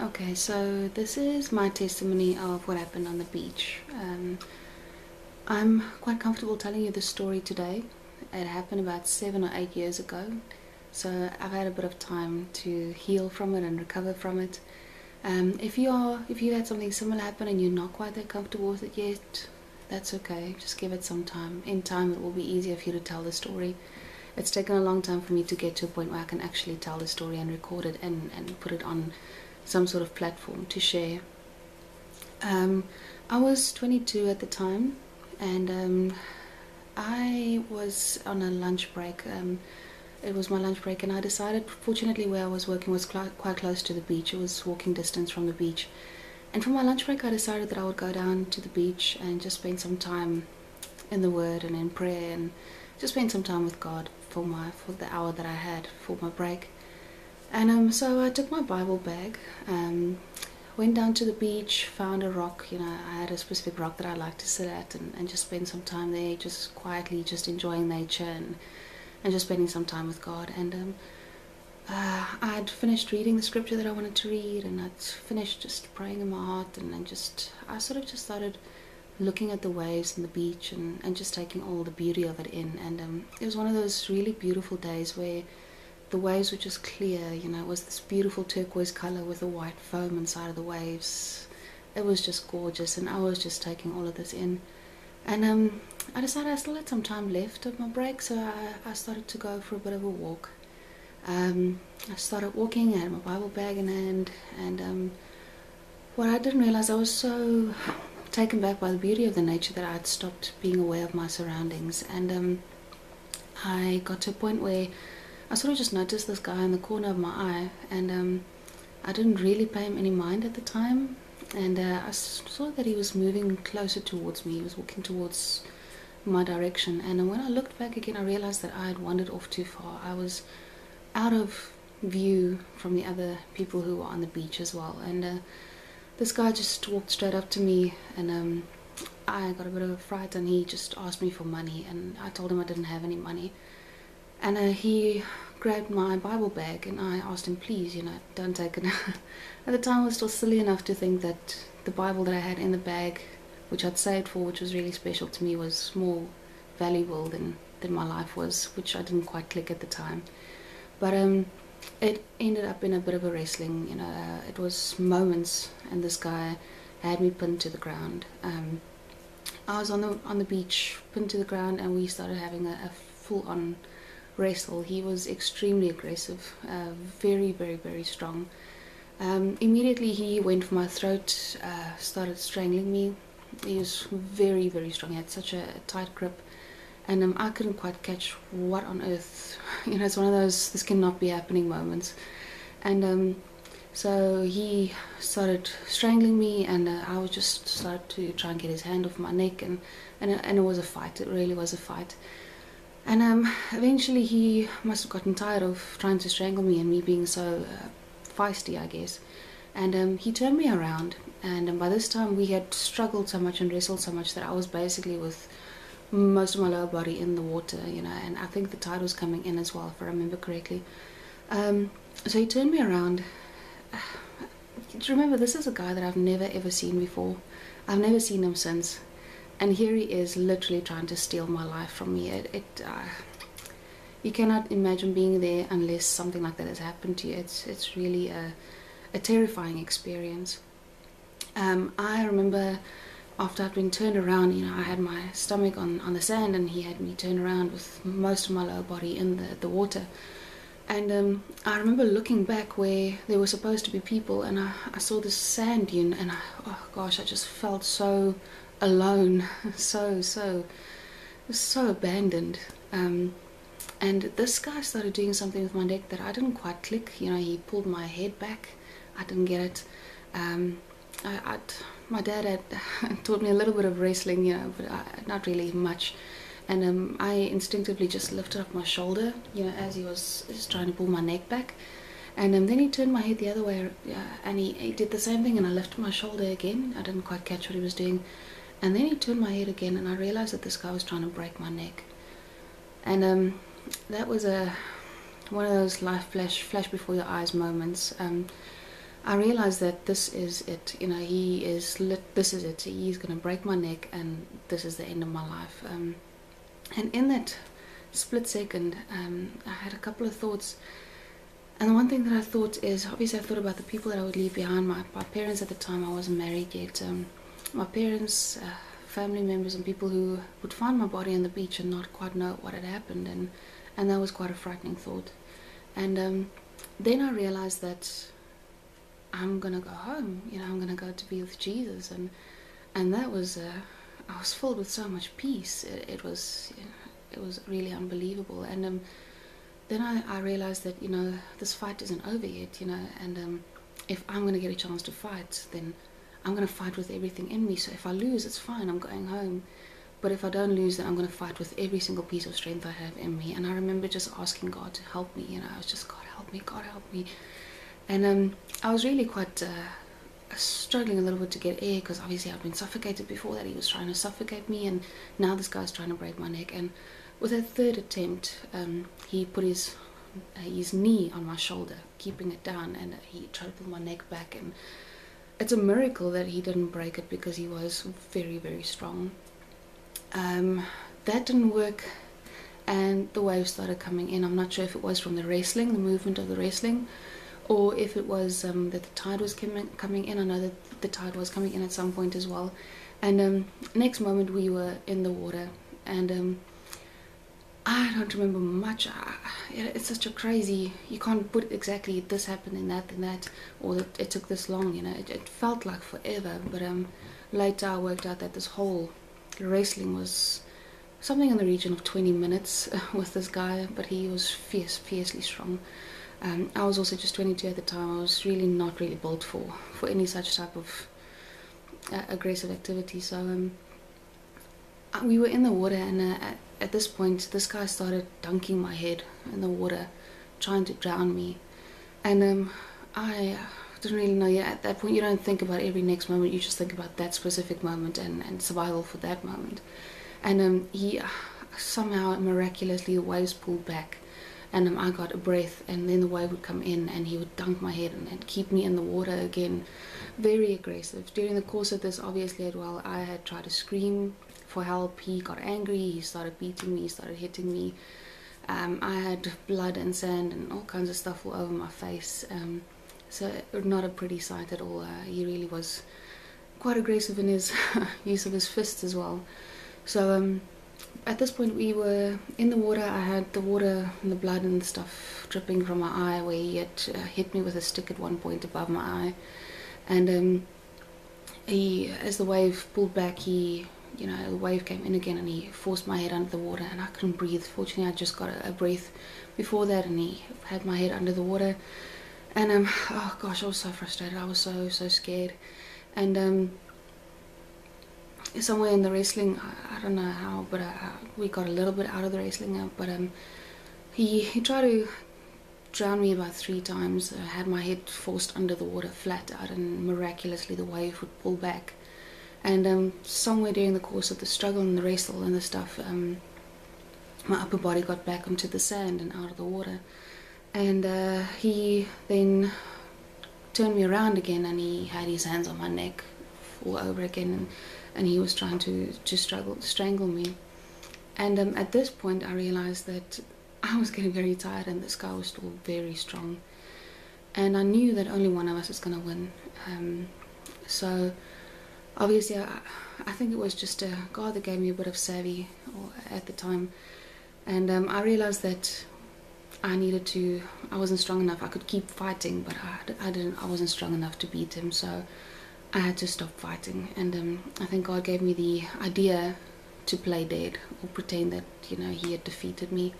Okay, so this is my testimony of what happened on the beach. I'm quite comfortable telling you this story today. It happened about 7 or 8 years ago, so I've had a bit of time to heal from it and recover from it. If you had something similar happen and you're not quite that comfortable with it yet, that's okay. Just give it some time. In time, it will be easier for you to tell the story. It's taken a long time for me to get to a point where I can actually tell the story and record it and put it on some sort of platform to share. I was 22 at the time, and I was on a lunch break. It was my lunch break, and I decided, fortunately, where I was working was quite close to the beach. It was walking distance from the beach. And for my lunch break, I decided that I would go down to the beach and just spend some time in the Word and in prayer, and just spend some time with God for the hour that I had for my break. And so I took my Bible bag, went down to the beach, found a rock. I had a specific rock that I like to sit at and just spend some time there, just quietly, just enjoying nature and just spending some time with God. And I'd finished reading the scripture that I wanted to read, and I'd finished just praying in my heart, and then I sort of just started looking at the waves and the beach and just taking all the beauty of it in. And it was one of those really beautiful days where the waves were just clear. It was this beautiful turquoise color with a white foam inside of the waves. It was just gorgeous, and I was just taking all of this in. And I decided I still had some time left of my break, so I started to go for a bit of a walk. I started walking, I had my Bible bag in hand, and what I didn't realize, I was so taken back by the beauty of the nature that I had stopped being aware of my surroundings. And I got to a point where I sort of just noticed this guy in the corner of my eye, and I didn't really pay him any mind at the time. And I saw that he was moving closer towards me. He was walking towards my direction. And when I looked back again, I realized that I had wandered off too far. I was out of view from the other people who were on the beach as well. And this guy just walked straight up to me, and I got a bit of a fright, and he just asked me for money, and I told him I didn't have any money. And he grabbed my Bible bag, and I asked him, please, don't take it. At the time, I was still silly enough to think that the Bible that I had in the bag, which I'd saved for, which was really special to me, was more valuable than my life was, which I didn't quite click at the time. But it ended up in a bit of a wrestling. It was moments, and this guy had me pinned to the ground. I was on the beach, pinned to the ground, and we started having a full-on wrestle. He was extremely aggressive, very, very, very strong. Immediately he went for my throat, started strangling me. He was very, very strong. He had such a tight grip, and I couldn't quite catch what on earth. It's one of those this cannot be happening moments. And so he started strangling me, and I was just started to try and get his hand off my neck, and it was a fight. It really was a fight. And eventually he must have gotten tired of trying to strangle me and me being so feisty, I guess. And he turned me around, and by this time we had struggled so much and wrestled so much that I was basically with most of my lower body in the water, and I think the tide was coming in as well, if I remember correctly. So he turned me around. Remember, this is a guy that I've never ever seen before. I've never seen him since. And here he is, literally trying to steal my life from me. You cannot imagine being there unless something like that has happened to you. It's really a terrifying experience. I remember after I'd been turned around, I had my stomach on the sand, and he had me turned around with most of my lower body in the water. And I remember looking back where there were supposed to be people, and I saw this sand dune, and oh gosh, I just felt so alone, so abandoned. And this guy started doing something with my neck that I didn't quite click. He pulled my head back. I didn't get it. My dad had taught me a little bit of wrestling, but not really much. And I instinctively just lifted up my shoulder, as he was just trying to pull my neck back. And then he turned my head the other way, and he did the same thing, and I lifted my shoulder again. I didn't quite catch what he was doing. And then he turned my head again, and I realized that this guy was trying to break my neck. And that was one of those life flash before your eyes moments. I realized that this is it. He is this is it. He's gonna break my neck, and this is the end of my life. And in that split second, I had a couple of thoughts. And the one thing that I thought is, obviously I thought about the people that I would leave behind. My parents at the time, I wasn't married yet. My parents, family members, and people who would find my body on the beach and not quite know what had happened. And that was quite a frightening thought. And then I realized that I'm gonna go home. I'm gonna go to be with Jesus. And that was, I was filled with so much peace. It was really unbelievable. And then I realized that this fight isn't over yet. And if I'm gonna get a chance to fight, then I'm gonna fight with everything in me. So if I lose, it's fine. I'm going home. But if I don't lose, then I'm gonna fight with every single piece of strength I have in me. And I remember just asking God to help me. I was just, God help me, God help me. And I was really quite struggling a little bit to get air, because obviously I'd been suffocated before that. He was trying to suffocate me, and now this guy's trying to break my neck. And with that third attempt, he put his knee on my shoulder, keeping it down, and he tried to pull my neck back. And it's a miracle that he didn't break it, because he was very, very strong. That didn't work, and the waves started coming in. I'm not sure if it was from the wrestling, the movement of the wrestling, or if it was that the tide was coming in. I know that the tide was coming in at some point as well. And next moment we were in the water, and I don't remember much. It's such a crazy, you can't put exactly this happened and that, or that it took this long. It felt like forever. But later I worked out that this whole wrestling was something in the region of 20 minutes with this guy, but he was fiercely strong. I was also just 22 at the time. I was really not built for any such type of aggressive activity. So we were in the water, and at this point this guy started dunking my head in the water, trying to drown me. And I didn't really know yet. At that point you don't think about every next moment, you just think about that specific moment and survival for that moment. And he somehow, miraculously, the waves pulled back, and I got a breath, and then the wave would come in and he would dunk my head and keep me in the water again. Very aggressive. During the course of this, obviously, as well, I had tried to scream for help. He got angry, he started beating me, he started hitting me. I had blood and sand and all kinds of stuff all over my face. So not a pretty sight at all. He really was quite aggressive in his use of his fists as well. So at this point we were in the water. I had the water and the blood and stuff dripping from my eye, where he had hit me with a stick at one point above my eye. And as the wave pulled back, the wave came in again, and he forced my head under the water, and I couldn't breathe. Fortunately, I just got a breath before that, and he had my head under the water. And oh gosh, I was so frustrated. I was so scared. And somewhere in the wrestling, I don't know how, but we got a little bit out of the wrestling. But he tried to drown me about 3 times. I had my head forced under the water flat out, and miraculously the wave would pull back. And somewhere during the course of the struggle and the wrestle and the stuff, my upper body got back onto the sand and out of the water. And he then turned me around again, and he had his hands on my neck all over again, and he was trying to strangle me. And at this point I realized that I was getting very tired, and this guy was still very strong, and I knew that only one of us was going to win. So obviously I think it was just God that gave me a bit of savvy at the time. And I realized that I wasn't strong enough. I could keep fighting, but I wasn't strong enough to beat him, so I had to stop fighting. And I think God gave me the idea to play dead, or pretend that he had defeated me.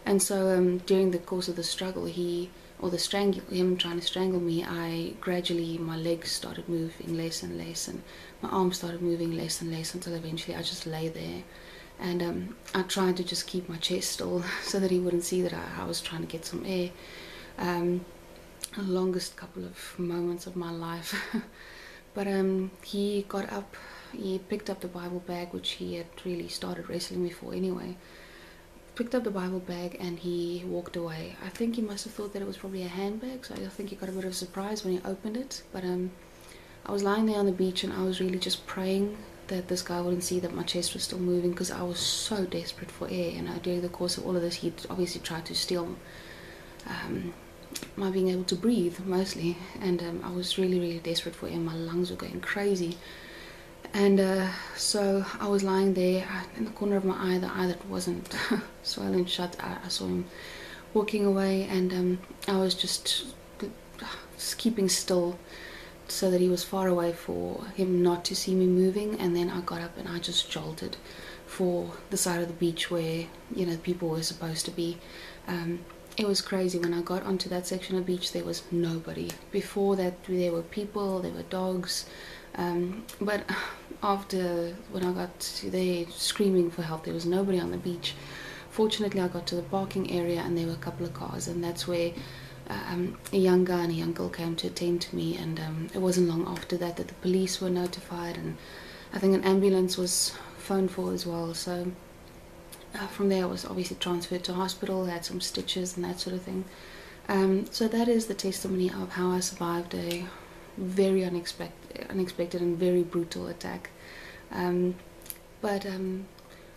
And so during the course of the struggle, him trying to strangle me, my legs started moving less and less, and my arms started moving less and less, until eventually I just lay there. And I tried to just keep my chest still so that he wouldn't see that I was trying to get some air. The longest couple of moments of my life. But he got up, he picked up the Bible bag, which he had really started wrestling me for anyway, picked up the Bible bag and he walked away. I think he must have thought that it was probably a handbag, so I think he got a bit of a surprise when he opened it. But I was lying there on the beach and I was really just praying that this guy wouldn't see that my chest was still moving, because I was so desperate for air. And during the course of all of this, he'd obviously tried to steal my being able to breathe, mostly. And I was really, really desperate for air. My lungs were going crazy. And so I was lying there in the corner of my eye, the eye that wasn't swollen shut. I saw him walking away, and I was just keeping still so that he was far away for him not to see me moving. And then I got up and I just jolted for the side of the beach where, you know, people were supposed to be. It was crazy. When I got onto that section of the beach, there was nobody. Before that, there were people, there were dogs, but after, when I got there screaming for help, there was nobody on the beach. Fortunately, I got to the parking area and there were a couple of cars, and that's where a young guy and a young girl came to attend to me. And it wasn't long after that that the police were notified, and I think an ambulance was phoned for as well. So from there I was obviously transferred to hospital, had some stitches and that sort of thing. So that is the testimony of how I survived a very unexpected and very brutal attack. But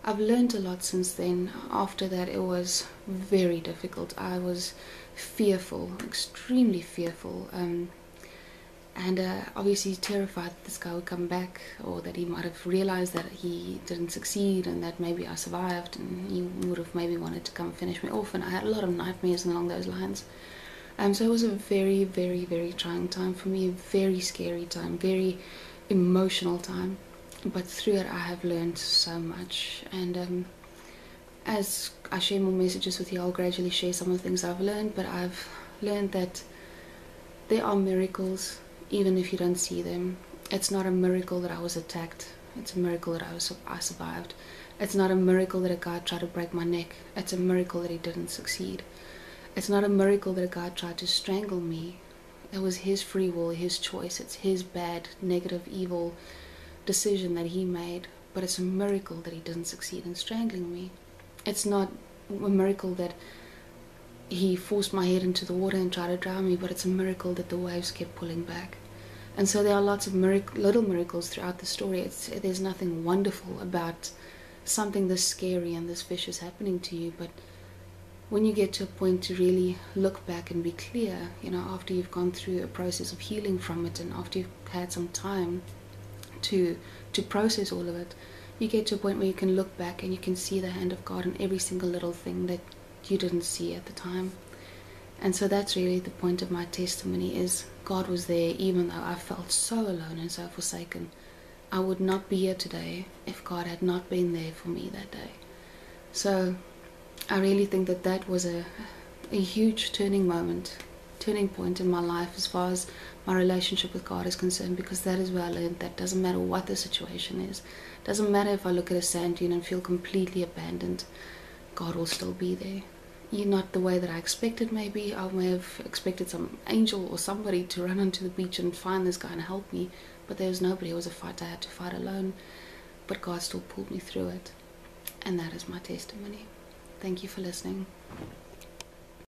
I've learned a lot since then. After that, it was very difficult. I was fearful, extremely fearful, and obviously terrified that this guy would come back, or that he might have realized that he didn't succeed and that maybe I survived, and he would have maybe wanted to come finish me off. And I had a lot of nightmares along those lines. So it was a very, very, very trying time for me, a very scary time, very emotional time. But through it, I have learned so much. And as I share more messages with you, I'll gradually share some of the things I've learned. But I've learned that there are miracles, even if you don't see them. It's not a miracle that I was attacked. It's a miracle that I survived. It's not a miracle that a guy tried to break my neck. It's a miracle that he didn't succeed. It's not a miracle that a guy tried to strangle me. It was his free will, his choice. It's his bad, negative, evil decision that he made. But it's a miracle that he didn't succeed in strangling me. It's not a miracle that he forced my head into the water and tried to drown me, but it's a miracle that the waves kept pulling back. And so there are lots of little miracles throughout the story. There's nothing wonderful about something this scary and this vicious happening to you, but when you get to a point to really look back and be clear, you know, after you've gone through a process of healing from it, and after you've had some time to process all of it, you get to a point where you can look back and you can see the hand of God in every single little thing that you didn't see at the time. And so that's really the point of my testimony, is God was there even though I felt so alone and so forsaken. I would not be here today if God had not been there for me that day. So I really think that that was a huge turning point in my life as far as my relationship with God is concerned, because that is where I learned that doesn't matter what the situation is, doesn't matter if I look at a sand dune and feel completely abandoned, God will still be there. Not the way that I expected. Maybe I may have expected some angel or somebody to run onto the beach and find this guy and help me, but there was nobody. It was a fight I had to fight alone, but God still pulled me through it. And that is my testimony. Thank you for listening.